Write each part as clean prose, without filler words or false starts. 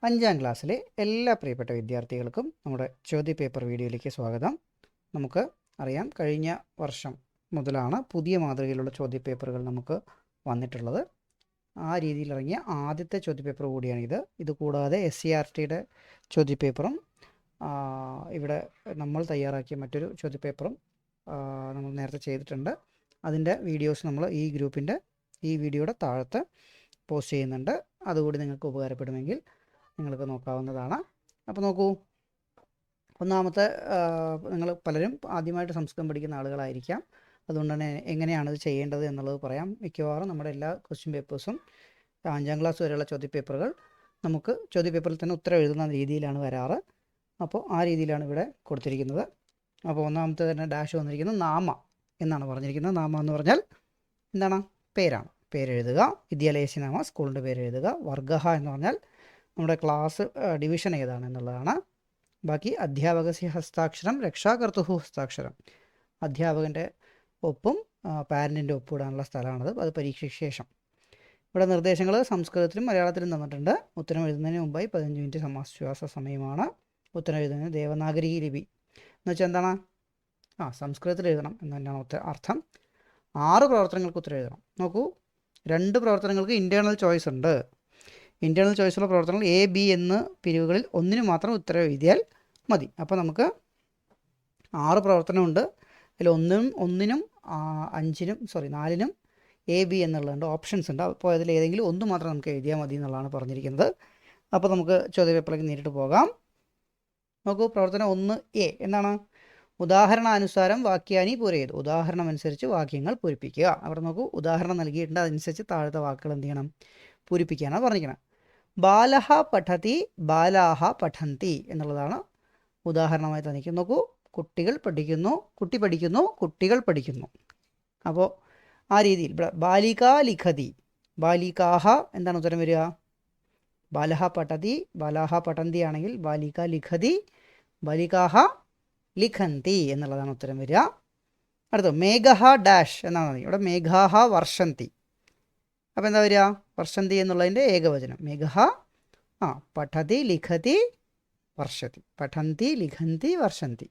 അഞ്ചാം ക്ലാസ്സിലെ എല്ലാ പ്രിയപ്പെട്ട വിദ്യാർത്ഥികൾക്കും നമ്മുടെ ചോദ്യപേപ്പർ വീഡിയോയിലേക്ക് സ്വാഗതം. നമുക്ക് അറിയാം, കഴിഞ്ഞ വർഷം മുതലാണ് പുതിയ മാതൃകയിലുള്ള ചോദ്യപേപ്പറുകൾ നമുക്ക് വന്നിട്ടുള്ളത്. ആ രീതിയിൽ ഇറങ്ങിയ ആദ്യത്തെ ചോദ്യപേപ്പർ കൂടിയാണിത്. ഇതുകൂടാതെ SCERTയുടെ ചോദ്യപേപ്പറും ഇവിടെ നമ്മൾ തയ്യാറാക്കിയ മറ്റൊരു ചോദ്യപേപ്പറും നമ്മൾ നേരത്തെ ചെയ്തിട്ടുണ്ട്. അതിൻ്റെ വീഡിയോസ് നമ്മൾ ഈ വീഡിയോയുടെ താഴത്ത് പോസ്റ്റ് ചെയ്യുന്നുണ്ട്. അതുകൂടി നിങ്ങൾക്ക് ഉപകാരപ്പെടുമെങ്കിൽ നിങ്ങൾക്ക് നോക്കാവുന്നതാണ്. അപ്പോൾ നോക്കൂ, ഒന്നാമത്തെ, നിങ്ങൾ പലരും ആദ്യമായിട്ട് സംസ്കൃതം പഠിക്കുന്ന ആളുകളായിരിക്കാം. അതുകൊണ്ട് തന്നെ എങ്ങനെയാണിത് ചെയ്യേണ്ടത് എന്നുള്ളത് പറയാം. മിക്കവാറും നമ്മുടെ എല്ലാ ക്വസ്റ്റ്യൻ പേപ്പേഴ്സും 5ാം ക്ലാസ് വരെയുള്ള ചോദ്യപേപ്പറുകൾ നമുക്ക് ചോദ്യപേപ്പറിൽ തന്നെ ഉത്തരം എഴുതുന്ന രീതിയിലാണ് വരാറ്. അപ്പോൾ ആ രീതിയിലാണ് ഇവിടെ കൊടുത്തിരിക്കുന്നത്. അപ്പോൾ ഒന്നാമത്തെ തന്നെ ഡാഷ് വന്നിരിക്കുന്നത് നാമ എന്നാണ് പറഞ്ഞിരിക്കുന്നത്. നാമ എന്ന് പറഞ്ഞാൽ എന്താണ്? പേരാണ്. പേരെഴുതുക. വിദ്യാലയസ്യ നാമ, സ്കൂളിൻ്റെ പേര് എഴുതുക. വർഗഹ എന്ന് പറഞ്ഞാൽ നമ്മുടെ ക്ലാസ് ഡിവിഷൻ ഏതാണ് എന്നുള്ളതാണ്. ബാക്കി അധ്യാപകസ്യ ഹസ്താക്ഷരം രക്ഷാകർത്തുഹു ഹസ്താക്ഷരം, അധ്യാപകൻ്റെ ഒപ്പും പാരൻറ്റിൻ്റെ ഒപ്പും ഇടാനുള്ള സ്ഥലമാണത്. അത് പരീക്ഷയ്ക്ക് ശേഷം. ഇവിടെ നിർദ്ദേശങ്ങൾ സംസ്കൃതത്തിലും മലയാളത്തിലും തന്നിട്ടുണ്ട്. ഉത്തരം എഴുതുന്നതിന് മുമ്പായി 15 മിനിറ്റ് സമാശ്വാസ സമയമാണ്. ഉത്തരം എഴുതുന്നതിന് ദേവനാഗരി ലിപി എന്ന് വെച്ചാൽ എന്താണ്? സംസ്കൃതത്തിൽ എഴുതണം എന്ന് തന്നെയാണ് അർത്ഥം. 6 പ്രവർത്തനങ്ങൾക്ക് ഉത്തരം എഴുതണം. നോക്കൂ, 2 പ്രവർത്തനങ്ങൾക്ക് ഇൻറ്റേർണൽ ചോയ്സ് ഉണ്ട്. ഇൻറ്റേർണൽ ചോയ്സുള്ള പ്രവർത്തനങ്ങൾ A, B എന്ന പിരിവുകളിൽ ഒന്നിന് മാത്രം ഉത്തരം എഴുതിയാൽ മതി. അപ്പോൾ നമുക്ക് 6 പ്രവർത്തനമുണ്ട്. അതിൽ 1-നും 4-നും A, B എന്നുള്ളതുണ്ട്, ഓപ്ഷൻസ് ഉണ്ട്. അപ്പോൾ അതിൽ ഏതെങ്കിലും ഒന്ന് മാത്രം നമുക്ക് എഴുതിയാൽ മതി എന്നുള്ളതാണ് പറഞ്ഞിരിക്കുന്നത്. അപ്പോൾ നമുക്ക് ചോദ്യപേപ്പറിലേക്ക് നേരിട്ട് പോകാം. നോക്കൂ, പ്രവർത്തനം 1A എന്താണ്? ഉദാഹരണാനുസാരം വാക്യാനി പൂരയത്. ഉദാഹരണം അനുസരിച്ച് വാക്യങ്ങൾ പൂരിപ്പിക്കുക. അവിടെ നോക്കൂ, ഉദാഹരണം നൽകിയിട്ടുണ്ട്. അതനുസരിച്ച് താഴത്തെ വാക്കുകൾ എന്ത് ചെയ്യണം? പൂരിപ്പിക്കാനാണ് പറഞ്ഞിരിക്കുന്നത്. ബാലഹ പഠതി ബാലാഹ പഠന്തി എന്നുള്ളതാണ് ഉദാഹരണമായി തന്നിരിക്കുന്നത്. നോക്കൂ, കുട്ടികൾ പഠിക്കുന്നു, കുട്ടി പഠിക്കുന്നു, കുട്ടികൾ പഠിക്കുന്നു. അപ്പോൾ ആ രീതിയിൽ ബാലിക ലിഖതി, ബാലികാഹ എന്താണ് ഉത്തരം വരിക? ബാലഹ പഠതി ബാലാഹ പഠന്തി ആണെങ്കിൽ ബാലിക ലിഖതി ബാലികാഹ ലിഖന്തി എന്നുള്ളതാണ് ഉത്തരം വരിക. അടുത്ത മേഘഹ ഡാഷ് എന്നാണ്. ഇവിടെ മേഘാഹ വർഷന്തി. അപ്പോൾ എന്താ വരിക? വർഷന്തി എന്നുള്ളതിൻ്റെ ഏകവചനം മേഘഹ. പഠതി ലിഖതി വർഷതി, പഠന്തി ലിഖന്തി വർഷന്തി.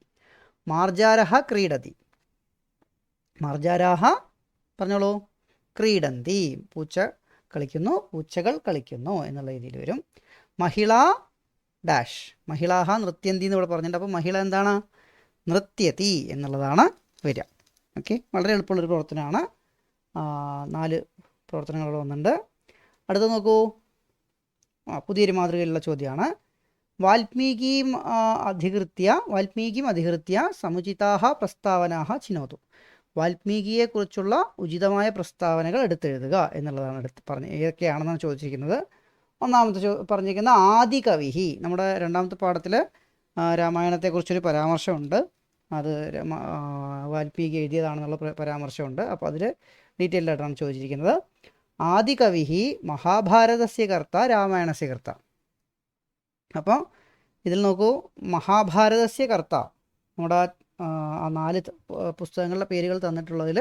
മാർജാരഹ ക്രീഡതി, മാർജാരാഹ പറഞ്ഞോളൂ, ക്രീഡന്തി. പൂച്ച കളിക്കുന്നു, പൂച്ചകൾ കളിക്കുന്നു എന്നുള്ള രീതിയിൽ വരും. മഹിള ഡാഷ്, മഹിളാഹ നൃത്യന്തി എന്ന് ഇവിടെ പറഞ്ഞിട്ടുണ്ട്. അപ്പോൾ മഹിള എന്താണ്? നൃത്യതി എന്നുള്ളതാണ് വരിക. ഓക്കെ, വളരെ എളുപ്പമുള്ളൊരു പ്രവർത്തനമാണ്. 4 പ്രവർത്തനങ്ങൾ വന്നിട്ടുണ്ട്. അടുത്ത നോക്കൂ, പുതിയൊരു മാതൃകയിലുള്ള ചോദ്യമാണ്. വാൽമീകിം അധികൃത്യ സമുചിതാഹ പ്രസ്താവനാഹ ചിനോതു. വാൽമീകിയെക്കുറിച്ചുള്ള ഉചിതമായ പ്രസ്താവനകൾ എടുത്തെഴുതുക എന്നുള്ളതാണ് ഏതൊക്കെയാണെന്നാണ് ചോദിച്ചിരിക്കുന്നത്. ഒന്നാമത്തെ പറഞ്ഞിരിക്കുന്ന ആദികവിഹി. നമ്മുടെ 2ാമത്തെ പാഠത്തിൽ രാമായണത്തെക്കുറിച്ചൊരു പരാമർശമുണ്ട്. അത് വാൽമീകി എഴുതിയതാണെന്നുള്ള പരാമർശമുണ്ട്. അപ്പോൾ അതിൽ ഡീറ്റെയിൽഡ് ആയിട്ടാണ് ചോദിച്ചിരിക്കുന്നത്. ആദികവിഹി മഹാഭാരതസ്യ കർത്ത രാമായണസ്യ കർത്ത. അപ്പോൾ ഇതിൽ നോക്കൂ, മഹാഭാരതസ്യ കർത്ത, നമ്മുടെ ആ 4 പുസ്തകങ്ങളുടെ പേരുകൾ തന്നിട്ടുള്ളതിൽ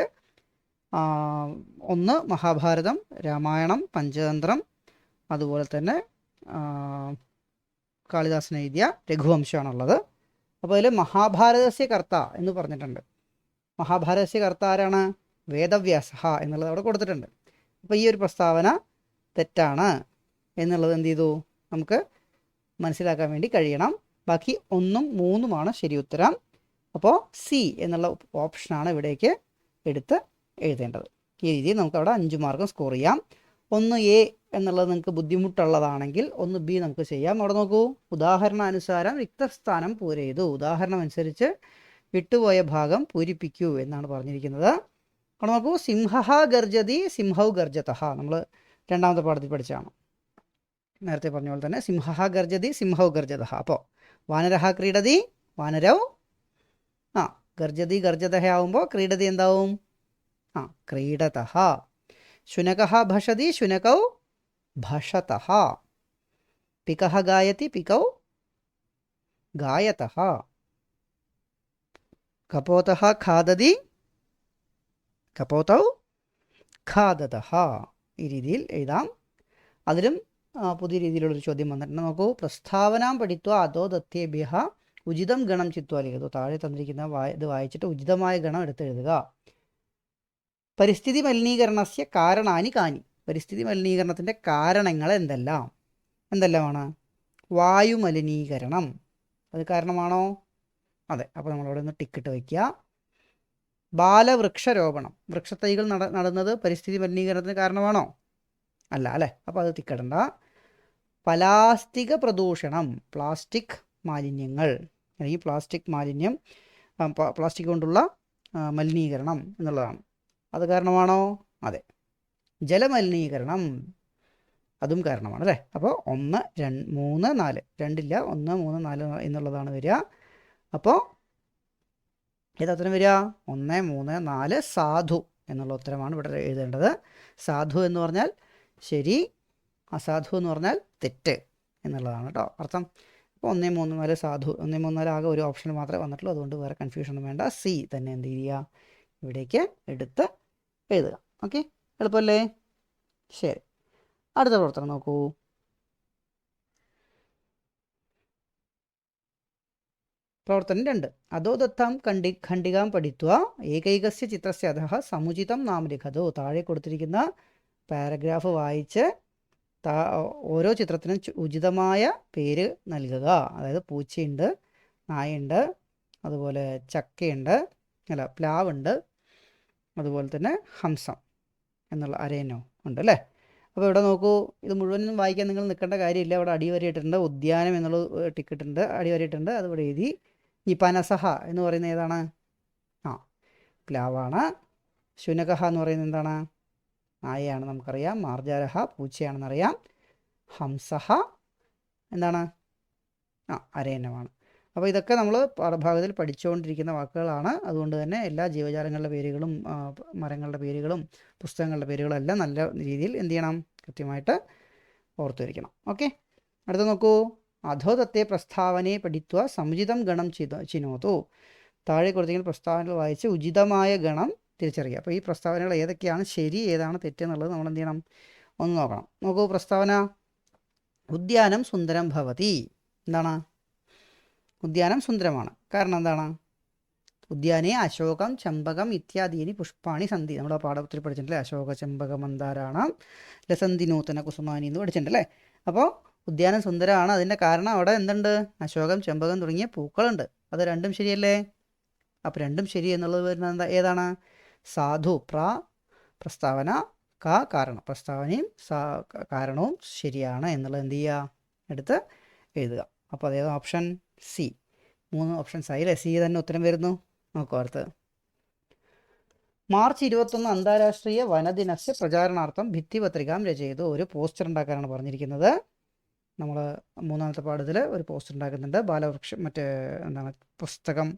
1 മഹാഭാരതം, രാമായണം, പഞ്ചതന്ത്രം, അതുപോലെ തന്നെ കാളിദാസൻ എഴുതിയ രഘുവംശമാണുള്ളത്. അപ്പോൾ അതിൽ മഹാഭാരതസ്യ കർത്ത എന്ന് പറഞ്ഞിട്ടുണ്ട്. മഹാഭാരതസ്യ കർത്ത ആരാണ്? വേദവ്യാസ എന്നുള്ളത് അവിടെ കൊടുത്തിട്ടുണ്ട്. അപ്പോൾ ഈ ഒരു പ്രസ്താവന തെറ്റാണ് എന്നുള്ളത് എന്ത് ചെയ്തു? നമുക്ക് മനസ്സിലാക്കാൻ വേണ്ടി കഴിയണം. ബാക്കി 1ഉം 3ഉമാണ് ശരി ഉത്തരം. അപ്പോൾ C എന്നുള്ള ഓപ്ഷനാണ് ഇവിടേക്ക് എടുത്ത് എഴുതേണ്ടത്. ഈ രീതിയിൽ നമുക്ക് അവിടെ 5 മാർക്കും സ്കോർ ചെയ്യാം. 1A എന്നുള്ളത് നിങ്ങൾക്ക് ബുദ്ധിമുട്ടുള്ളതാണെങ്കിൽ 1B നമുക്ക് ചെയ്യാം. അവിടെ നോക്കൂ, ഉദാഹരണാനുസാരം റിക്തസ്ഥാനം പൂരയിതു. ഉദാഹരണം അനുസരിച്ച് വിട്ടുപോയ ഭാഗം പൂരിപ്പിക്കൂ എന്നാണ് പറഞ്ഞിരിക്കുന്നത്. അവിടെ നോക്കൂ, സിംഹ ഗർജതി സിംഹൗ ഗർജതഃ. നമ്മൾ 2ാമത്തെ പാഠത്തിൽ പഠിച്ചതാണ്. നേരത്തെ പറഞ്ഞ പോലെ തന്നെ സിംഹ ഗർജതി സിംഹൗ ഗർജതഃ. അപ്പോൾ വാനരഹ ക്രീഡതി വാനരൗ ഗർജതി ഗർജതഃ ആവുമ്പോൾ ക്രീഡതി എന്താവും? ക്രീഡതഃ. ശുനകഃ ഭഷതി ശുനകൗ ഭഷതഃ. പികഃ ഗായതി പികൗ ഗായതഃ. കപോതഃ ഖാദതി കപോതൗ ഖാദതഃ. ഈ രീതിയിൽ എഴുതാം. അതിലും പുതിയ രീതിയിലുള്ളൊരു ചോദ്യം വന്നിട്ടുണ്ട്. നോക്കൂ, പ്രസ്താവനാം പഠിത്വ അതോ ദത്തേഭ്യഃ ഉചിതം ഗണം ചിത്വാ ലിഖതു. താഴെ തന്നിരിക്കുന്ന ഇത് വായിച്ചിട്ട് ഉചിതമായ ഗണം എടുത്തെഴുതുക. പരിസ്ഥിതി മലിനീകരണസ്യ കാരണാനി കാനി. പരിസ്ഥിതി മലിനീകരണത്തിൻ്റെ കാരണങ്ങൾ എന്തെല്ലാമാണ്? വായു മലിനീകരണം അത് കാരണമാണോ? അതെ. അപ്പോൾ നമ്മളവിടെ ഒന്ന് ടിക്കിട്ട് വയ്ക്കുക. ബാലവൃക്ഷരോപണം, വൃക്ഷത്തൈകൾ നടുന്നത് പരിസ്ഥിതി മലിനീകരണത്തിന് കാരണമാണോ? അല്ല അല്ലേ. അപ്പോൾ അത് ടിക്കിടണ്ട. പ്ലാസ്റ്റിക് പ്രദൂഷണം, പ്ലാസ്റ്റിക് മാലിന്യങ്ങൾ, അല്ലെങ്കിൽ പ്ലാസ്റ്റിക് മാലിന്യം, പ്ലാസ്റ്റിക് കൊണ്ടുള്ള മലിനീകരണം എന്നുള്ളതാണ്. അത് കാരണമാണോ? അതെ. ജലമലിനീകരണം അതും കാരണമാണ് അല്ലേ. അപ്പോൾ 1, 2, 3, 4 രണ്ടില്ല, 1, 3, 4 എന്നുള്ളതാണ് വരിക. അപ്പോൾ ഏതാ ഉത്തരം വരിക? 1, 3, 4 സാധു എന്നുള്ള ഉത്തരമാണ് ഇവിടെ എഴുതേണ്ടത്. സാധു എന്ന് പറഞ്ഞാൽ ശരി, അസാധു എന്ന് പറഞ്ഞാൽ തെറ്റ് എന്നുള്ളതാണ് കേട്ടോ അർത്ഥം. അപ്പോൾ 1, 3, 4 സാധു, 1, 3, 4 ആകെ ഒരു ഓപ്ഷൻ മാത്രമേ വന്നിട്ടുള്ളൂ. അതുകൊണ്ട് വേറെ കൺഫ്യൂഷനൊന്നും വേണ്ട. സി തന്നെ എന്ത് ചെയ്യുക, ഇവിടേക്ക് എടുത്ത് എഴുതുക. ഓക്കെ, എളുപ്പമല്ലേ? ശരി, അടുത്ത പ്രവർത്തനം നോക്കൂ. പ്രവർത്തനം 2. അധോദത്താം ഖണ്ഡികാം പഠിത്വ ഏകൈകസ്യ ചിത്രസ്യ അധഃ സമുചിതം നാമ ലിഖതു. താഴെ കൊടുത്തിരിക്കുന്ന പാരഗ്രാഫ് വായിച്ച് ഓരോ ചിത്രത്തിനും ഉചിതമായ പേര് നൽകുക. അതായത് പൂച്ചയുണ്ട്, നായുണ്ട്, അതുപോലെ ചക്കയുണ്ട്, അല്ല പ്ലാവുണ്ട്, അതുപോലെ തന്നെ ഹംസം എന്നുള്ള അരയനോ ഉണ്ട് അല്ലേ. അപ്പോൾ ഇവിടെ നോക്കൂ, ഇത് മുഴുവനും വായിക്കാൻ നിങ്ങൾ നിൽക്കേണ്ട കാര്യമില്ല. ഇവിടെ അടിവരയിട്ടിട്ടുണ്ട്, ഉദ്യാനം എന്നുള്ള ടിക്കറ്റുണ്ട്, അടിവരയിട്ടുണ്ട്, അതിവിടെ എഴുതി. ഈ പനസഹ എന്ന് പറയുന്നത് ഏതാണ്? പ്ലാവാണ്. ശുനകഹ എന്ന് പറയുന്നത് എന്താണ്? നായയാണ്, നമുക്കറിയാം. മാർജാരഹ പൂച്ചയാണെന്നറിയാം. ഹംസഹ എന്താണ്? അരയന്നമാണ്. അപ്പോൾ ഇതൊക്കെ നമ്മൾ പാഠഭാഗത്തിൽ പഠിച്ചുകൊണ്ടിരിക്കുന്ന വാക്കുകളാണ്. അതുകൊണ്ട് തന്നെ എല്ലാ ജീവജാലങ്ങളുടെ പേരുകളും മരങ്ങളുടെ പേരുകളും പുസ്തകങ്ങളുടെ പേരുകളും എല്ലാം നല്ല രീതിയിൽ എന്ത് ചെയ്യണം? കൃത്യമായിട്ട് ഓർത്തു വയ്ക്കണം. ഓക്കെ, അടുത്ത നോക്കൂ. അധോദത്തെ പ്രസ്താവനയെ പഠിത്വ സമുചിതം ഗണം ചിനോതു. താഴെ കൊടുത്തിരിക്കുന്ന പ്രസ്താവനകൾ വായിച്ച് ഉചിതമായ ഗണം തിരിച്ചറിയുക. അപ്പോൾ ഈ പ്രസ്താവനകൾ ഏതൊക്കെയാണ് ശരി, ഏതാണ് തെറ്റെന്നുള്ളത് നമ്മൾ എന്ത് ചെയ്യണം? ഒന്ന് നോക്കണം. നോക്കൂ, പ്രസ്താവന ഉദ്യാനം സുന്ദരം ഭവതി. എന്താണ്? ഉദ്യാനം സുന്ദരമാണ്. കാരണം എന്താണ്? ഉദ്യാനെ അശോകം ചമ്പകം ഇത്യാദീനി പുഷ്പാണി സന്ധി. നമ്മുടെ പാഠത്തിൽ പഠിച്ചിട്ടുണ്ടല്ലേ? അശോക ചമ്പക മന്ദാരാണം ലസന്തി നൂതന കുസുമാനി എന്ന് പഠിച്ചിട്ടുണ്ടല്ലേ? അപ്പോൾ ഉദ്യാനം സുന്ദരമാണ്. അതിൻ്റെ കാരണം അവിടെ എന്തുണ്ട്? അശോകം ചെമ്പകം തുടങ്ങിയ പൂക്കളുണ്ട്. അത് രണ്ടും ശരിയല്ലേ? അപ്പോൾ രണ്ടും ശരി എന്നുള്ളത് വരുന്നത് ഏതാണ്? സാധു പ്രസ്താവന കാരണം. പ്രസ്താവനയും കാരണവും ശരിയാണ് എന്നുള്ളത് എന്ത് ചെയ്യുക? എടുത്ത് എഴുതുക. അപ്പോൾ അതേത് ഓപ്ഷൻ? സി. 3 ഓപ്ഷൻസ് ആയില്ലേ? സി തന്നെ ഉത്തരം വരുന്നു. നോക്കൂ അടുത്ത്. മാർച്ച് 21 അന്താരാഷ്ട്രീയ വനദിനസ്യ പ്രചാരണാർത്ഥം ഭിത്തിപത്രികാം രചയിതു. ഒരു പോസ്റ്റർ ഉണ്ടാക്കാനാണ് പറഞ്ഞിരിക്കുന്നത്. നമ്മൾ 3ാമത്തെ പാഠത്തിൽ ഒരു പോസ്റ്റർ ഉണ്ടാക്കുന്നുണ്ട്. ബാലവൃക്ഷം പുസ്തകം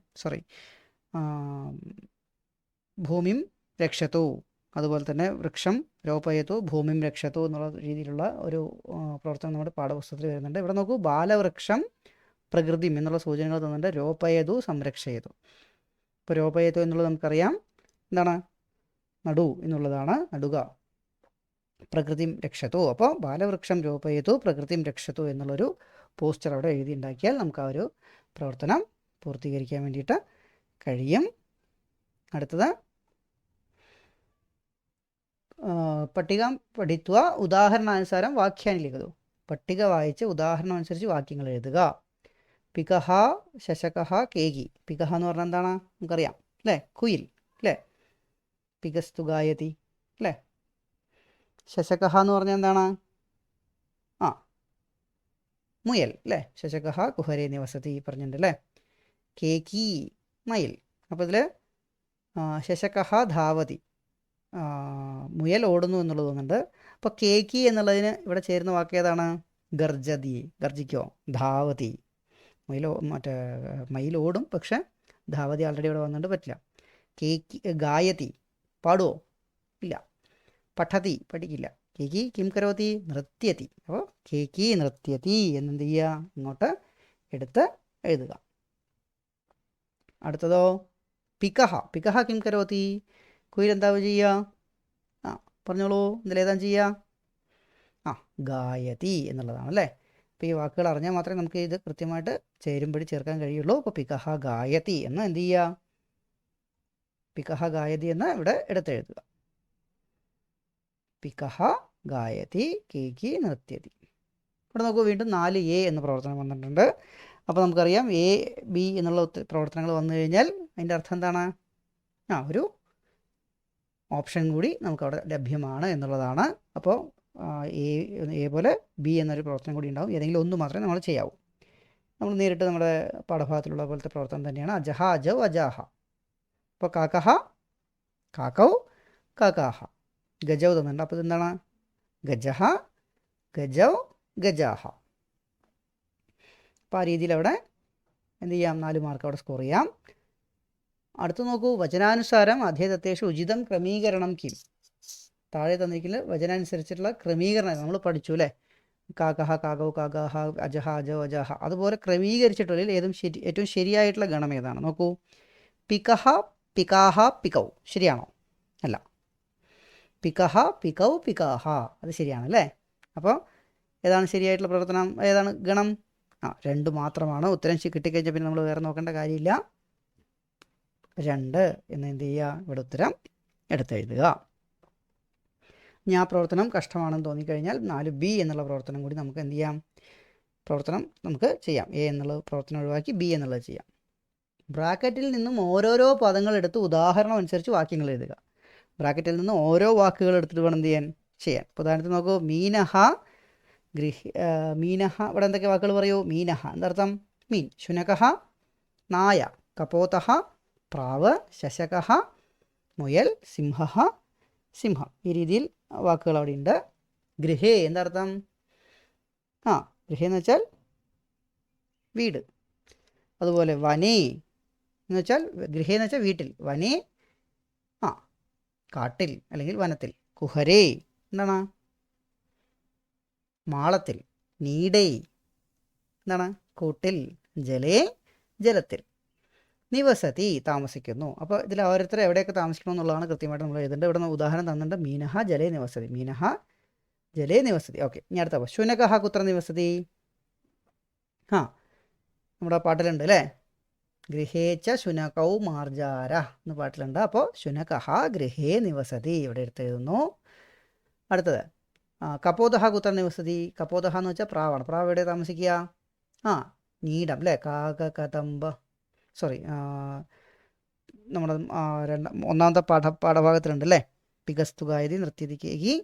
ഭൂമിം രക്ഷതു, അതുപോലെ തന്നെ വൃക്ഷം രോപയതു ഭൂമിം രക്ഷതു എന്നുള്ള രീതിയിലുള്ള ഒരു പ്രവർത്തനം നമ്മുടെ പാഠപുസ്തകത്തിൽ വരുന്നുണ്ട്. ഇവിടെ നോക്കൂ, ബാലവൃക്ഷം പ്രകൃതിം എന്നുള്ള സൂചനകൾ തന്നിട്ടുണ്ട്. രോപയതു സംരക്ഷയതു. ഇപ്പോൾ രോപയതു എന്നുള്ളത് നമുക്കറിയാം എന്താണ്? നടു എന്നുള്ളതാണ്, നടുക. പ്രകൃതിം രക്ഷതു, അപ്പോൾ ബാലവൃക്ഷം രോപയതു പ്രകൃതിം രക്ഷതു എന്നുള്ളൊരു പോസ്റ്റർ അവിടെ എഴുതി ഉണ്ടാക്കിയാൽ നമുക്ക് ആ ഒരു പ്രവർത്തനം പൂർത്തീകരിക്കാൻ വേണ്ടിയിട്ട് കഴിയും. അടുത്തത് പട്ടിക പഠിത്വ ഉദാഹരണാനുസാരം വാക്യാനി ലിഖതു. പട്ടിക വായിച്ച് ഉദാഹരണം അനുസരിച്ച് വാക്യങ്ങൾ എഴുതുക. പികഹ ശശകഹ കേകി. പികഹ എന്ന് പറഞ്ഞാൽ എന്താണ്? നമുക്കറിയാം അല്ലേ? കുയിൽ അല്ലേ? പികസ്തു ഗായതി അല്ലേ? ശശകഹ എന്ന് പറഞ്ഞാൽ എന്താണ്? മുയൽ അല്ലേ? ശശകഹ കുഹരേ നിവസതി പറഞ്ഞിട്ടുണ്ട് അല്ലേ? കേകി മയിൽ. അപ്പോൾ ഇതിൽ ശശകഹ ധാവതി, മുയൽ ഓടുന്നു എന്നുള്ളത് തോന്നുന്നുണ്ട്. അപ്പോൾ കേകി എന്നുള്ളതിന് ഇവിടെ ചേരുന്ന വാക്ക് ഏതാണ്? ഗർജതി, ഗർജിക്കോ? ധാവതി. മയിൽ ഓടും, പക്ഷെ ധാവതി ആൾറെഡി ഇവിടെ വന്നിട്ട് പറ്റില്ല. കേകി ഗായതി, പാടുവോ? ഇല്ല. പഠതി, പഠിക്കില്ല. കേകി കിം കരോതി? നൃത്യതി. അപ്പോൾ കേകി നൃത്യതി എന്നെന്ത് ചെയ്യുക? ഇങ്ങോട്ട് എടുത്ത് എഴുതുക. അടുത്തതോ പികഹ. പികഹ കിം കരോതി? കുയിൽ എന്താ ചെയ്യുക? പറഞ്ഞോളൂ, ഇതിലേതാ ചെയ്യുക? ഗായതി എന്നുള്ളതാണ് അല്ലേ. അപ്പോൾ ഈ വാക്കുകൾ അറിഞ്ഞാൽ മാത്രമേ നമുക്ക് ഇത് കൃത്യമായിട്ട് ചേരുമ്പടി ചേർക്കാൻ കഴിയുള്ളൂ. അപ്പോൾ പികഹ ഗായതി എന്ന് എന്ത് ചെയ്യുക, പികഹ ഗായതി എന്ന് ഇവിടെ എടുത്തെഴുതുക. പികഹ ഗായതി കേക്കി നൃത്യതി. ഇവിടെ നോക്കൂ, വീണ്ടും 4A എന്ന പ്രവർത്തനം വന്നിട്ടുണ്ട്. അപ്പോൾ നമുക്കറിയാം A, B എന്നുള്ള പ്രവർത്തനങ്ങൾ വന്നു കഴിഞ്ഞാൽ അതിൻ്റെ അർത്ഥം എന്താണ്? ഒരു ഓപ്ഷൻ കൂടി നമുക്കവിടെ ലഭ്യമാണ് എന്നുള്ളതാണ്. അപ്പോൾ എ പോലെ ബി എന്നൊരു പ്രവർത്തനം കൂടി ഉണ്ടാവും. ഏതെങ്കിലും ഒന്ന് മാത്രമേ നമ്മൾ ചെയ്യാവൂ. നമ്മൾ നേരിട്ട് നമ്മുടെ പാഠഭാഗത്തിലുള്ള പോലത്തെ പ്രവർത്തനം തന്നെയാണ്. അജഹ അജൗ അജാഹ. അപ്പോൾ കാക്കഹ കാക്കൗ കാക്കാഹ. ഗജൗ തന്നിട്ടുണ്ട്. അപ്പോൾ ഇതെന്താണ്? ഗജഹ ഗജൗ ഗജാഹ. അപ്പോൾ ആ രീതിയിൽ അവിടെ എന്ത് ചെയ്യാം, 4 മാർക്ക് അവിടെ സ്കോർ ചെയ്യാം. അടുത്ത് നോക്കൂ, വചനാനുസാരം അധ്യേതത്തേഷു ഉചിതം ക്രമീകരണം കിം. താഴെ തന്നിരിക്കുന്ന വചനാനുസരിച്ചിട്ടുള്ള ക്രമീകരണം നമ്മൾ പഠിച്ചു അല്ലേ. കാക്കഹ കാകൗ കാകാഹ അജഹ അജൗ അജാഹ. അതുപോലെ ക്രമീകരിച്ചിട്ടുള്ളതിൽ ഏറ്റവും ശരിയായിട്ടുള്ള ഗണം ഏതാണ്? നോക്കൂ, പികഹ പികാഹ പികൗ ശരിയാണോ? അല്ല. പികഹ പികൗ പികാഹ അത് ശരിയാണല്ലേ. അപ്പോൾ ഏതാണ് ശരിയായിട്ടുള്ള പ്രവർത്തനം? ഏതാണ് ഗണം? 2 മാത്രമാണ്. ഉത്തരം കിട്ടിക്കഴിഞ്ഞാൽ പിന്നെ നമ്മൾ വേറെ നോക്കേണ്ട കാര്യമില്ല. 2 എന്ന് എന്ത് ചെയ്യുക, ഇവിടെ ഉത്തരം എടുത്തെഴുതുക. ഇനി ആ പ്രവർത്തനം കഷ്ടമാണെന്ന് തോന്നിക്കഴിഞ്ഞാൽ 4B എന്നുള്ള പ്രവർത്തനം കൂടി നമുക്ക് എന്ത് ചെയ്യാം, പ്രവർത്തനം നമുക്ക് ചെയ്യാം. A എന്നുള്ള പ്രവർത്തനം ഒഴിവാക്കി B എന്നുള്ളത് ചെയ്യാം. ബ്രാക്കറ്റിൽ നിന്നും ഓരോരോ പദങ്ങൾ എടുത്ത് ഉദാഹരണം അനുസരിച്ച് വാക്യങ്ങൾ എഴുതുക. ബ്രാക്കറ്റിൽ നിന്ന് ഓരോ വാക്കുകൾ എടുത്തിട്ട് വേണം എന്ത് ചെയ്യാൻ. ഇപ്പോൾ ഉദാഹരണത്തിന് നോക്കൂ, മീനഹ മീനഹ. ഇവിടെ എന്തൊക്കെ വാക്കുകൾ പറയൂ? മീനഹ എന്തർത്ഥം? മീൻ. ശുനകഹ നായ. കപോതഹ പ്രാവ്. ശശകഹ മുയൽ. സിംഹ സിംഹം. ഈ രീതിയിൽ വാക്കുകൾ അവിടെ ഉണ്ട്. ഗൃഹേ എന്താർത്ഥം? ഗൃഹേ എന്ന് വെച്ചാൽ വീട്. അതുപോലെ വനേ എന്ന് വെച്ചാൽ, ഗൃഹേ എന്ന് വെച്ചാൽ വീട്ടിൽ. വനേ കാട്ടിൽ അല്ലെങ്കിൽ വനത്തിൽ. കുഹരേ എന്താണ്? മാളത്തിൽ. നീടേ എന്താണ്? കൂട്ടിൽ. ജലേ ജലത്തിൽ. നിവസതി താമസിക്കുന്നു. അപ്പോൾ ഇതിൽ ഓരോരുത്തർ എവിടെയൊക്കെ താമസിക്കണം എന്നുള്ളതാണ് കൃത്യമായിട്ട് നമ്മൾ എഴുതേണ്ടത്. ഇവിടെ നിന്ന് ഉദാഹരണം തന്നിട്ടുണ്ട്. മീനഹ ജലേ നിവസതി. മീനഹ ജലേ നിവസതി. ഓക്കെ, ഇനി അടുത്ത ശുനകഹ കുത്ര നിവസതി. നമ്മുടെ പാട്ടിലുണ്ട് അല്ലേ, ഗൃഹേച്ച ശുനകൗ മാർജാര എന്ന് പാട്ടിലുണ്ട്. അപ്പോൾ ശുനകഹ ഗൃഹേ നിവസതി ഇവിടെ എടുത്തെഴുതുന്നു. അടുത്തത് കപോതഹ കുത്ര നിവസതി. കപോതഹ എന്ന് വെച്ചാൽ പ്രാവാണ്. പ്രാവ് എവിടെ താമസിക്കുക? നീടം അല്ലേ. കാകകദംബ നമ്മുടെ ഒന്നാമത്തെ പാഠഭാഗത്തിലുണ്ട് അല്ലേ. പികസ്തു ഗായതി നൃത്യതി കേകി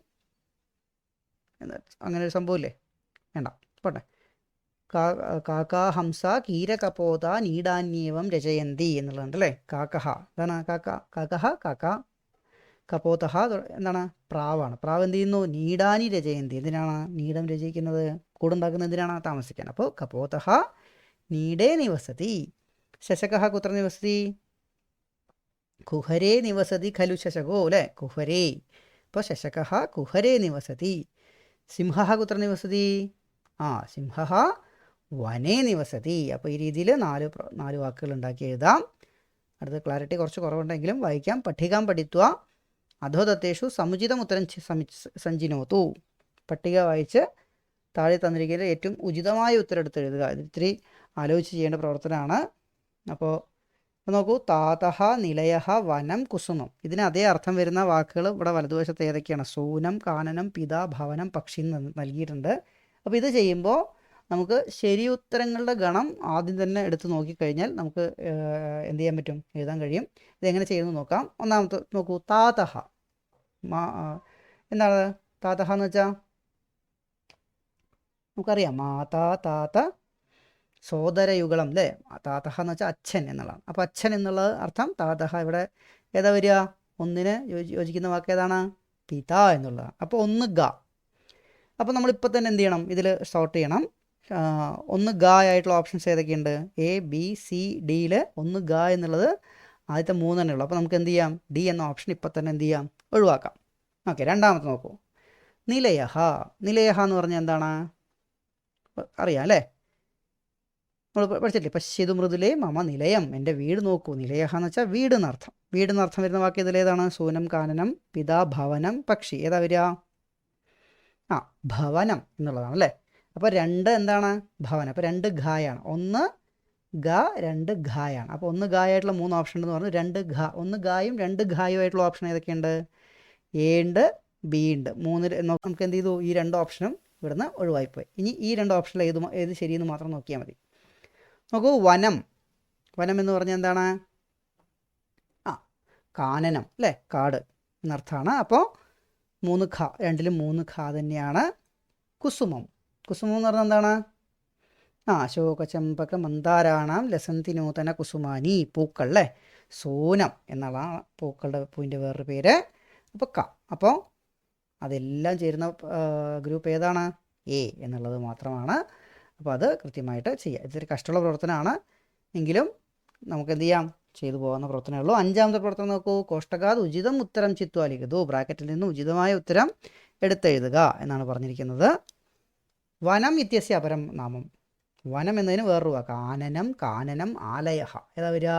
അങ്ങനെ ഒരു സംഭവമില്ലേ, വേണ്ട പോട്ടെ. കാക്ക ഹംസ കീരകപോത നീടാന്യേവം രചയന്തി എന്നുള്ളതുണ്ട് അല്ലേ. കാക്കഹ എന്താണ്? കാക്കഹ കാക്ക. കപോതഹ എന്താണ്? പ്രാവാണ്. പ്രാവ് എന്ത് ചെയ്യുന്നു? നീടാനി രചയന്തി. എന്തിനാണ് നീടം രചയിക്കുന്നത്? കൂടുണ്ടാക്കുന്നത് എന്തിനാണ്? താമസിക്കാൻ. അപ്പോൾ കപോതഹ നീടേ നിവസതി. ശശകഹ കുത്ര നിവസതി. കുഹരേ നിവസതി ഖലു ശശകോ അല്ലേ. കുഹരേ. അപ്പോൾ ശശകഹ കുഹരേ നിവസതി. സിംഹ കുത്ര നിവസതി. സിംഹ വനേ നിവസതി. അപ്പോൾ ഈ രീതിയിൽ 4 വാക്കുകൾ ഉണ്ടാക്കി എഴുതാം. അടുത്ത ക്ലാരിറ്റി കുറച്ച് കുറവുണ്ടെങ്കിലും വായിക്കാം. പഠിക്കാം പഠിത്വ അധോദത്തേഷു സമുചിതം ഉത്തരം സഞ്ചിനോത്തു. പട്ടിക വായിച്ച് താഴെ തന്നിരിക്കുന്ന ഏറ്റവും ഉചിതമായ ഉത്തരം എടുത്ത് എഴുതുക. ഇത് ഇത്തിരി ആലോചിച്ച് ചെയ്യേണ്ട പ്രവർത്തനമാണ്. അപ്പോൾ നോക്കൂ, താതഹ നിലയഹ വനം കുസുമം. ഇതിന് അതേ അർത്ഥം വരുന്ന വാക്കുകൾ ഇവിടെ വലതുവശത്ത് ഏതൊക്കെയാണ്? സൂനം കാനനം പിത ഭവനം പക്ഷി നൽകിയിട്ടുണ്ട്. അപ്പോൾ ഇത് ചെയ്യുമ്പോൾ നമുക്ക് ശരി ഉത്തരങ്ങളുടെ ഗണം ആദ്യം തന്നെ എടുത്ത് നോക്കിക്കഴിഞ്ഞാൽ നമുക്ക് എന്ത് ചെയ്യാൻ പറ്റും, എഴുതാൻ കഴിയും. ഇതെങ്ങനെ ചെയ്യുന്നത് നോക്കാം. ഒന്നാമത്തെ നോക്കൂ, താതഹ. എന്താണ് താതഹ എന്ന് വെച്ചാൽ? നമുക്കറിയാം, മാതാ താത സോദരയുഗളം അല്ലേ. താതഹ എന്ന് വെച്ചാൽ അച്ഛൻ എന്നുള്ളതാണ്. അപ്പോൾ അച്ഛൻ എന്നുള്ള അർത്ഥം താതഹ. ഇവിടെ ഏതാ വരിക? ഒന്നിന് യോജിക്കുന്ന വാക്ക് ഏതാണ്? പിത എന്നുള്ളതാണ്. അപ്പോൾ 1 ഗ. അപ്പോൾ നമ്മളിപ്പോൾ തന്നെ എന്ത് ചെയ്യണം, ഇതിൽ സോർട്ട് ചെയ്യണം. 1 ഗ ആയിട്ടുള്ള ഓപ്ഷൻസ് ഏതൊക്കെയുണ്ട്? A, B, C, Dയിൽ 1 ഗ എന്നുള്ളത് ആദ്യത്തെ 3 തന്നെ ഉള്ളൂ. അപ്പോൾ നമുക്ക് എന്ത് ചെയ്യാം, ഡി എന്ന ഓപ്ഷൻ ഇപ്പം തന്നെ എന്ത് ചെയ്യാം, ഒഴിവാക്കാം. ഓക്കെ, രണ്ടാമത്തെ നോക്കൂ, നിലയഹ. നിലയഹ എന്ന് പറഞ്ഞാൽ എന്താണ്? അറിയാം അല്ലേ, നമ്മൾ പഠിച്ചിട്ടില്ലേ? പശ്യതു മൃദുലേ മമ നിലയം, എൻ്റെ വീട് നോക്കൂ. നിലയഹ എന്ന് വെച്ചാൽ വീട് എന്നർത്ഥം. വീട് എന്നർത്ഥം വരുന്ന വാക്ക് ഇതിലേതാണ്? സൂനം കാനനം പിതാ ഭവനം പക്ഷി. ഏതാ വരിക? ആ ഭവനം എന്നുള്ളതാണ് അല്ലേ. അപ്പോൾ 2 എന്താണ് ഭവനം. അപ്പോൾ 2 ഘായാണ്. 1 ഗ 2 ഘായാണ്. അപ്പോൾ 1 ഘായായിട്ടുള്ള 3 ഓപ്ഷൻ ഉണ്ടെന്ന് പറഞ്ഞു. 2 ഘ 1 ഘായും 2 ഘായും ആയിട്ടുള്ള ഓപ്ഷൻ ഏതൊക്കെയുണ്ട്? എ ഉണ്ട്, ബി ഉണ്ട്. 3 നമുക്ക് എന്ത് ചെയ്തു? ഈ 2 ഓപ്ഷനും ഇവിടുന്ന് ഒഴിവായിപ്പോയി. ഇനി ഈ 2 ഓപ്ഷനിൽ ഏത് ശരിയെന്ന് മാത്രം നോക്കിയാൽ മതി. നോക്കൂ, വനം. വനം എന്ന് പറഞ്ഞാൽ എന്താണ്? ആ കാനനം അല്ലേ, കാട് എന്നർത്ഥമാണ്. അപ്പോൾ 3 ഖ, 2ലും 3 ഖ തന്നെയാണ്. കുസുമം. കുസുമം എന്ന് പറഞ്ഞാൽ എന്താണ്? അശോക ചമ്പക മന്ദാരാണാം ലസന്തി നൂതന കുസുമാനി, പൂക്കൾ അല്ലേ. സോനം എന്നുള്ളതാണ് പൂവിൻ്റെ വേറൊരു പേര്. അപ്പോൾ ക. അപ്പോൾ അതെല്ലാം ചേരുന്ന ഗ്രൂപ്പ് ഏതാണ്? എ എന്നുള്ളത് മാത്രമാണ്. അപ്പോൾ അത് കൃത്യമായിട്ട് ചെയ്യുക. ഇതൊരു കഷ്ടമുള്ള പ്രവർത്തനമാണ്, എങ്കിലും നമുക്ക് എന്ത് ചെയ്യാം, ചെയ്തു പോകുന്ന പ്രവർത്തനമേ ഉള്ളൂ. 5ാമത്തെ പ്രവർത്തനം നോക്കൂ. കോഷ്ടകാത് ഉചിതം ഉത്തരം ചിത്വാ ലിഖിതു. ബ്രാക്കറ്റിൽ നിന്ന് ഉചിതമായ ഉത്തരം എടുത്തെഴുതുക എന്നാണ് പറഞ്ഞിരിക്കുന്നത്. വനം ഇത്യസ്യ അപരം നാമം. വനം എന്നതിന് വേറൊരു വാക്ക് കാനനം. കാനനം ആലയഹ. ഏതാ വരിക?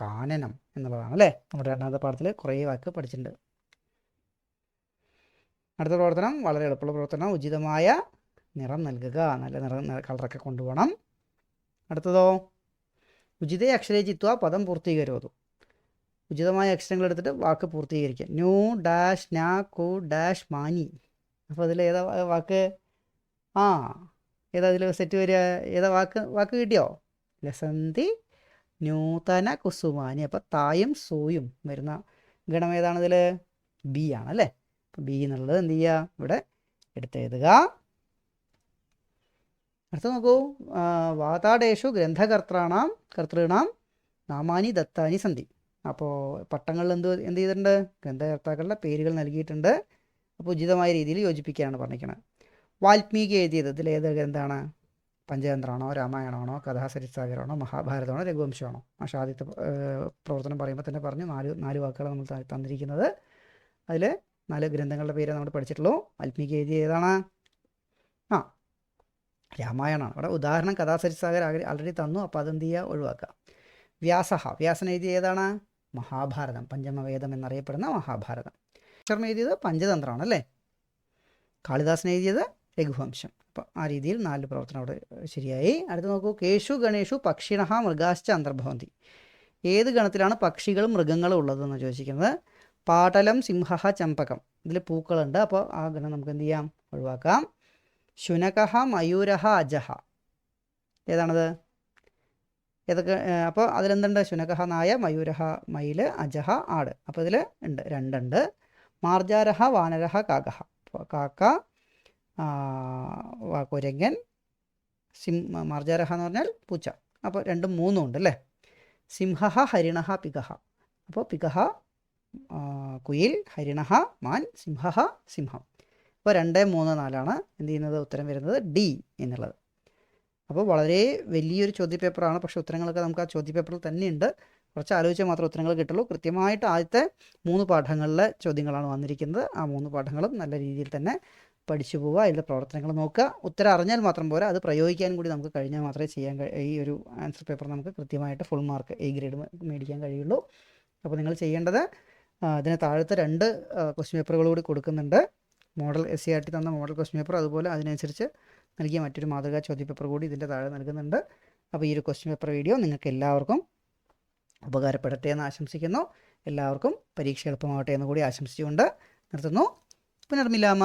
കാനനം എന്നുള്ളതാണ് അല്ലേ. നമ്മുടെ 2ാമത്തെ പാഠത്തിൽ കുറേ വാക്ക് പഠിച്ചിട്ടുണ്ട്. അടുത്ത പ്രവർത്തനം വളരെ എളുപ്പമുള്ള പ്രവർത്തനം. ഉചിതമായ നിറം നൽകുക. നല്ല കളറൊക്കെ കൊണ്ടുപോകണം. അടുത്തതോ, ഉചിതേ അക്ഷരേ ചിത്വ പദം പൂർത്തീകരോതു. ഉചിതമായ അക്ഷരങ്ങൾ എടുത്തിട്ട് വാക്ക് പൂർത്തീകരിക്കുക. ന്യൂ ഡാഷ് നാ കു ഡാഷ് മാനി. അപ്പോൾ അതിൽ ഏതാ വാക്ക്? ഏതാ അതിൽ സെറ്റ് വരിക? ഏതാ വാക്ക് കിട്ടിയോ? ലസന്തി നൂതന കുസുമാനി. അപ്പോൾ തായും സൂയും വരുന്ന ഗണം ഏതാണിതിൽ? ബി ആണല്ലേ. അപ്പോൾ ബി എന്നുള്ളത് എന്ത് ചെയ്യുക? ഇവിടെ എടുത്തെഴുതുക. അടുത്ത നോക്കൂ. വാതാടേഷു കർത്തൃണാം നാമാനി ദത്താനി സന്ധി. അപ്പോൾ പട്ടങ്ങളിൽ എന്ത് ചെയ്തിട്ടുണ്ട്? ഗ്രന്ഥകർത്താക്കളുടെ പേരുകൾ നൽകിയിട്ടുണ്ട്. അപ്പോൾ ഉചിതമായ രീതിയിൽ യോജിപ്പിക്കാനാണ് പറഞ്ഞിരിക്കുന്നത്. വാൽമീകി എഴുതിയത് ഇതിലേത് ഗ്രന്ഥമാണ്? പഞ്ചതന്ത്രമാണോ, രാമായണമാണോ, കഥാസരിസാഗരമാണോ, മഹാഭാരതമാണോ, രഘുവംശമാണോ? ആദ്യത്തെ പ്രവർത്തനം പറയുമ്പോൾ തന്നെ പറഞ്ഞു 4 വാക്കുകൾ നമ്മൾ തന്നിരിക്കുന്നത്. അതിൽ 4 ഗ്രന്ഥങ്ങളുടെ പേര് നമ്മൾ പഠിച്ചിട്ടുള്ളൂ. വാൽമീകി എഴുതിയ ഏതാണ്? രാമായണമാണ്. അവിടെ ഉദാഹരണം കഥാസരിസാഗർ ആൾറെഡി തന്നു, അപ്പോൾ അതെന്ത് ചെയ്യുക? ഒഴിവാക്കുക. വ്യാസൻ എഴുതിയ ഏതാണ്? മഹാഭാരതം. പഞ്ചമവേദം എന്നറിയപ്പെടുന്ന മഹാഭാരതം. ശർമ്മ എഴുതിയത് പഞ്ചതന്ത്രമാണ് അല്ലേ. കാളിദാസൻ എഴുതിയത് രഘുവംശം. അപ്പോൾ ആ രീതിയിൽ 4 പ്രവർത്തനം അവിടെ ശരിയായി. അടുത്ത് നോക്കൂ. കേഷു ഗണേഷു പക്ഷിണ മൃഗാശ്ച അന്തർഭവന്തി. ഏത് ഗണത്തിലാണ് പക്ഷികളും മൃഗങ്ങളും ഉള്ളതെന്ന് ചോദിച്ചിരിക്കുന്നത്. പാടലം, സിംഹ, ചമ്പകം. ഇതിൽ പൂക്കളുണ്ട്, അപ്പോൾ ആ ഗണം നമുക്ക് എന്ത് ചെയ്യാം? ഒഴിവാക്കാം. ശുനകഹ, മയൂരഹ, അജഹ. ഏതാണത്? ഏതൊക്കെ? അപ്പോൾ അതിലെന്തുണ്ട്? ശുനകഹ നായ, മയൂരഹ മയില്, അജഹ ആട്. അപ്പോൾ ഇതിൽ ഉണ്ട് 2 ഉണ്ട്. മാർജാരഹ, വാനരഹ, കാക്കഹ. കാക്ക, കുരങ്ങൻ. മാർജാരഹ എന്ന് പറഞ്ഞാൽ പൂച്ച. അപ്പോൾ 2, 3 ഉണ്ട് അല്ലേ. സിംഹ, ഹരിണഹ, പികഹ. അപ്പോൾ പികഹ കുയിൽ, ഹരിണഹ മാൻ, സിംഹ സിംഹം. അപ്പോൾ 2, 3, 4 എന്ത് ചെയ്യുന്നത്? ഉത്തരം വരുന്നത് ഡി എന്നുള്ളത്. അപ്പോൾ വളരെ വലിയൊരു ചോദ്യപേപ്പറാണ്, പക്ഷേ ഉത്തരങ്ങളൊക്കെ നമുക്ക് ആ ചോദ്യപേപ്പറിൽ തന്നെ ഉണ്ട്. കുറച്ച് ആലോചിച്ചാൽ മാത്രമേ ഉത്തരങ്ങൾ കിട്ടുള്ളൂ. കൃത്യമായിട്ട് ആദ്യത്തെ 3 പാഠങ്ങളിലെ ചോദ്യങ്ങളാണ് വന്നിരിക്കുന്നത്. ആ 3 പാഠങ്ങളും നല്ല രീതിയിൽ തന്നെ പഠിച്ചു പോവുക. അതിൻ്റെ പ്രവർത്തനങ്ങൾ നോക്കുക. ഉത്തരം അറിഞ്ഞാൽ മാത്രം പോരാ, അത് പ്രയോഗിക്കാൻ കൂടി നമുക്ക് കഴിഞ്ഞാൽ മാത്രമേ ഈ ഒരു ആൻസർ പേപ്പർ നമുക്ക് കൃത്യമായിട്ട് ഫുൾ മാർക്ക് A ഗ്രേഡ് മേടിക്കാൻ കഴിയുള്ളൂ. അപ്പോൾ നിങ്ങൾ ചെയ്യേണ്ടത്, ഇതിന് താഴത്തെ 2 ക്വസ്റ്റ്യൻ പേപ്പറുകൾ കൂടി കൊടുക്കുന്നുണ്ട്. മോഡൽ SCERT തന്ന മോഡൽ ക്വസ്റ്റ്യൻ പേപ്പർ, അതുപോലെ അതിനനുസരിച്ച് നൽകിയ മറ്റൊരു മാതൃകാ ചോദ്യപേപ്പർ കൂടി ഇതിൻ്റെ താഴെ നൽകുന്നുണ്ട്. അപ്പോൾ ഈ ഒരു ക്വസ്റ്റ്യൻ പേപ്പർ വീഡിയോ നിങ്ങൾക്ക് എല്ലാവർക്കും ഉപകാരപ്പെടട്ടെ എന്ന് ആശംസിക്കുന്നു. എല്ലാവർക്കും പരീക്ഷ എളുപ്പമാവട്ടെ എന്ന് കൂടി ആശംസിച്ചുകൊണ്ട് നിർത്തുന്നു. പുനർമിലാമ.